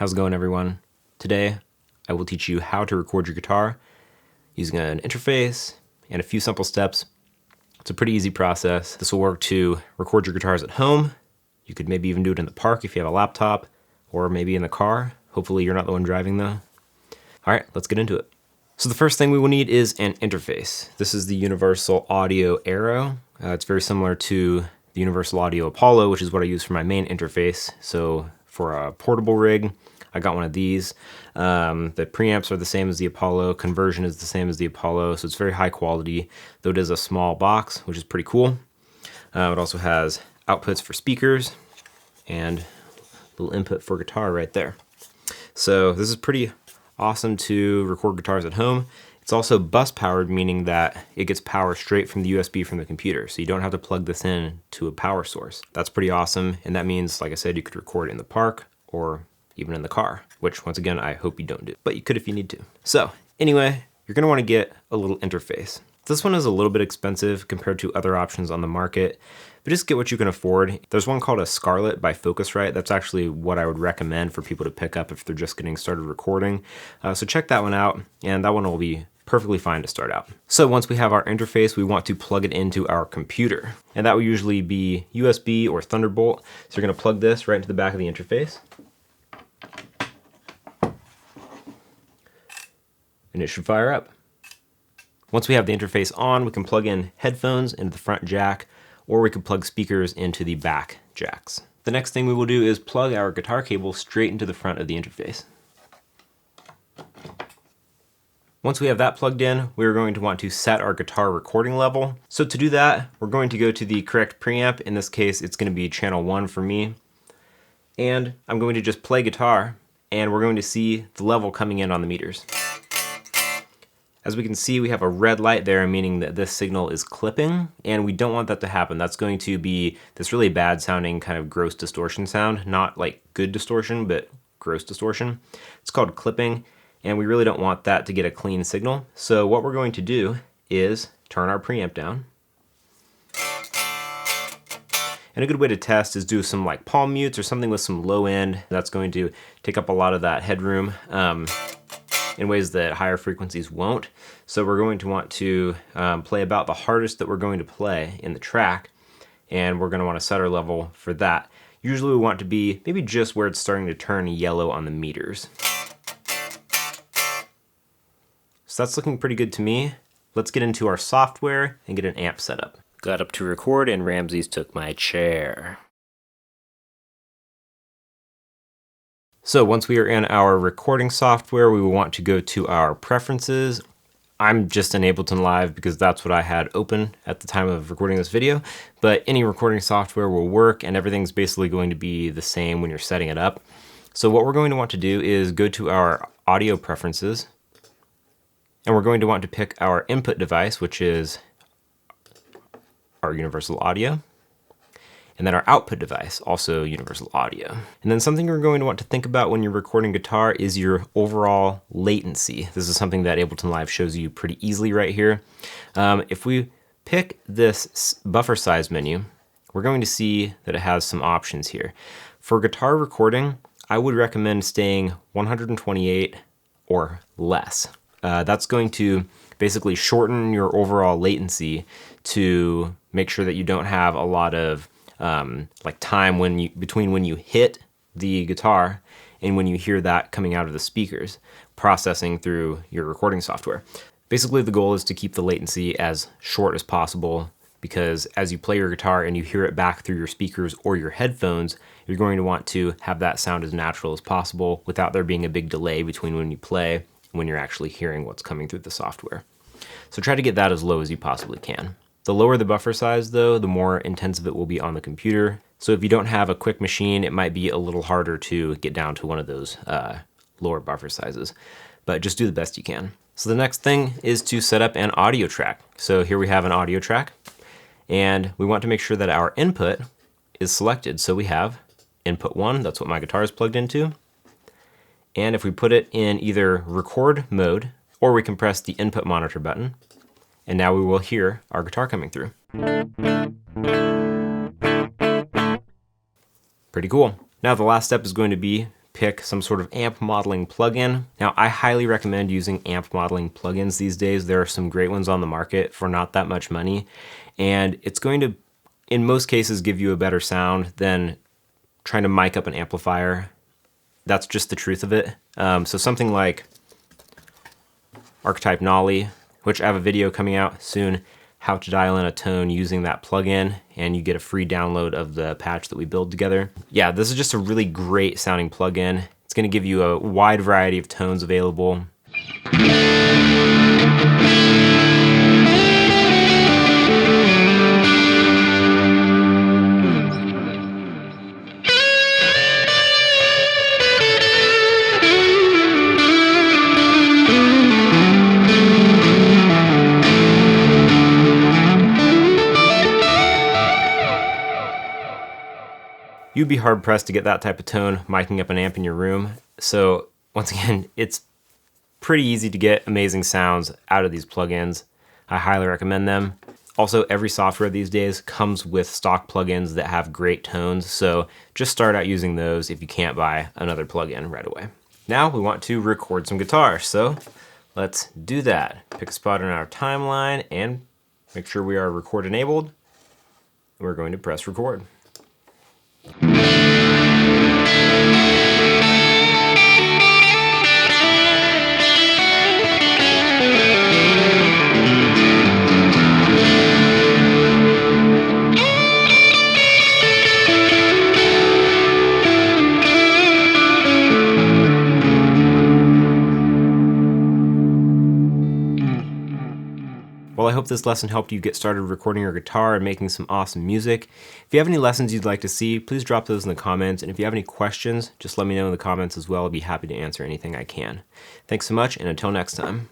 How's it going, everyone? Today, I will teach you how to record your guitar using an interface and a few simple steps. It's a pretty easy process. This will work to record your guitars at home. You could maybe even do it in the park if you have a laptop, or maybe in the car. Hopefully you're not the one driving though. All right, let's get into it. So the first thing we will need is an interface. This is the Universal Audio Aero. It's very similar to the Universal Audio Apollo, which is what I use for my main interface. So for a portable rig, I got one of these. The preamps are the same as the Apollo. Conversion is the same as the Apollo, so it's very high quality, though it is a small box, which is pretty cool. It also has outputs for speakers and a little input for guitar right there. So this is pretty awesome to record guitars at home. It's also bus powered, meaning that it gets power straight from the USB from the computer, so you don't have to plug this in to a power source. That's pretty awesome, and that means, like I said, you could record in the park or even in the car, which once again, I hope you don't do, but you could if you need to. So anyway, you're gonna wanna get a little interface. This one is a little bit expensive compared to other options on the market, but just get what you can afford. There's one called a Scarlett by Focusrite. That's actually what I would recommend for people to pick up if they're just getting started recording. So check that one out, and that one will be perfectly fine to start out. So once we have our interface, we want to plug it into our computer. And that will usually be USB or Thunderbolt. So you're gonna plug this right into the back of the interface. And it should fire up. Once we have the interface on, we can plug in headphones into the front jack, or we can plug speakers into the back jacks. The next thing we will do is plug our guitar cable straight into the front of the interface. Once we have that plugged in, we're going to want to set our guitar recording level. So to do that, we're going to go to the correct preamp. In this case, it's going to be channel 1 for me. And I'm going to just play guitar, and we're going to see the level coming in on the meters. As we can see, we have a red light there, meaning that this signal is clipping, and we don't want that to happen. That's going to be this really bad sounding kind of gross distortion sound, not like good distortion, but gross distortion. It's called clipping, and we really don't want that to get a clean signal. So what we're going to do is turn our preamp down. And a good way to test is do some like palm mutes or something with some low end. That's going to take up a lot of that headroom. In ways that higher frequencies won't. So we're going to want to play about the hardest that we're going to play in the track, and we're going to want to set our level for that. Usually we want to be maybe just where it's starting to turn yellow on the meters. So that's looking pretty good to me. Let's get into our software and get an amp set up. Got up to record and Ramses took my chair. So once we are in our recording software, we will want to go to our preferences. I'm just in Ableton Live because that's what I had open at the time of recording this video, but any recording software will work, and everything's basically going to be the same when you're setting it up. So what we're going to want to do is go to our audio preferences, and we're going to want to pick our input device, which is our Universal Audio. And then our output device, also Universal Audio. And then something you're going to want to think about when you're recording guitar is your overall latency. This is something that Ableton Live shows you pretty easily right here. If we pick this buffer size menu, we're going to see that it has some options here. For guitar recording, I would recommend staying 128 or less. That's going to basically shorten your overall latency to make sure that you don't have a lot of like time between when you hit the guitar and when you hear that coming out of the speakers, processing through your recording software. Basically, the goal is to keep the latency as short as possible, because as you play your guitar and you hear it back through your speakers or your headphones, you're going to want to have that sound as natural as possible without there being a big delay between when you play and when you're actually hearing what's coming through the software. So try to get that as low as you possibly can. The lower the buffer size though, the more intensive it will be on the computer. So if you don't have a quick machine, it might be a little harder to get down to one of those lower buffer sizes, but just do the best you can. So the next thing is to set up an audio track. So here we have an audio track, and we want to make sure that our input is selected. So we have input 1, that's what my guitar is plugged into. And if we put it in either record mode, or we can press the input monitor button, and now we will hear our guitar coming through. Pretty cool. Now the last step is going to be pick some sort of amp modeling plugin. Now, I highly recommend using amp modeling plugins these days. There are some great ones on the market for not that much money, and it's going to, in most cases, give you a better sound than trying to mic up an amplifier. That's just the truth of it. So something like Archetype Nolly, which I have a video coming out soon, how to dial in a tone using that plugin, and you get a free download of the patch that we build together. Yeah, this is just a really great sounding plugin. It's going to give you a wide variety of tones available. You'd be hard pressed to get that type of tone miking up an amp in your room. So once again, it's pretty easy to get amazing sounds out of these plugins. I highly recommend them. Also, every software these days comes with stock plugins that have great tones, so just start out using those if you can't buy another plugin right away. Now we want to record some guitar, so let's do that. Pick a spot on our timeline and make sure we are record enabled. We're going to press record. Well, I hope this lesson helped you get started recording your guitar and making some awesome music. If you have any lessons you'd like to see, please drop those in the comments. And if you have any questions, just let me know in the comments as well. I'll be happy to answer anything I can. Thanks so much, and until next time.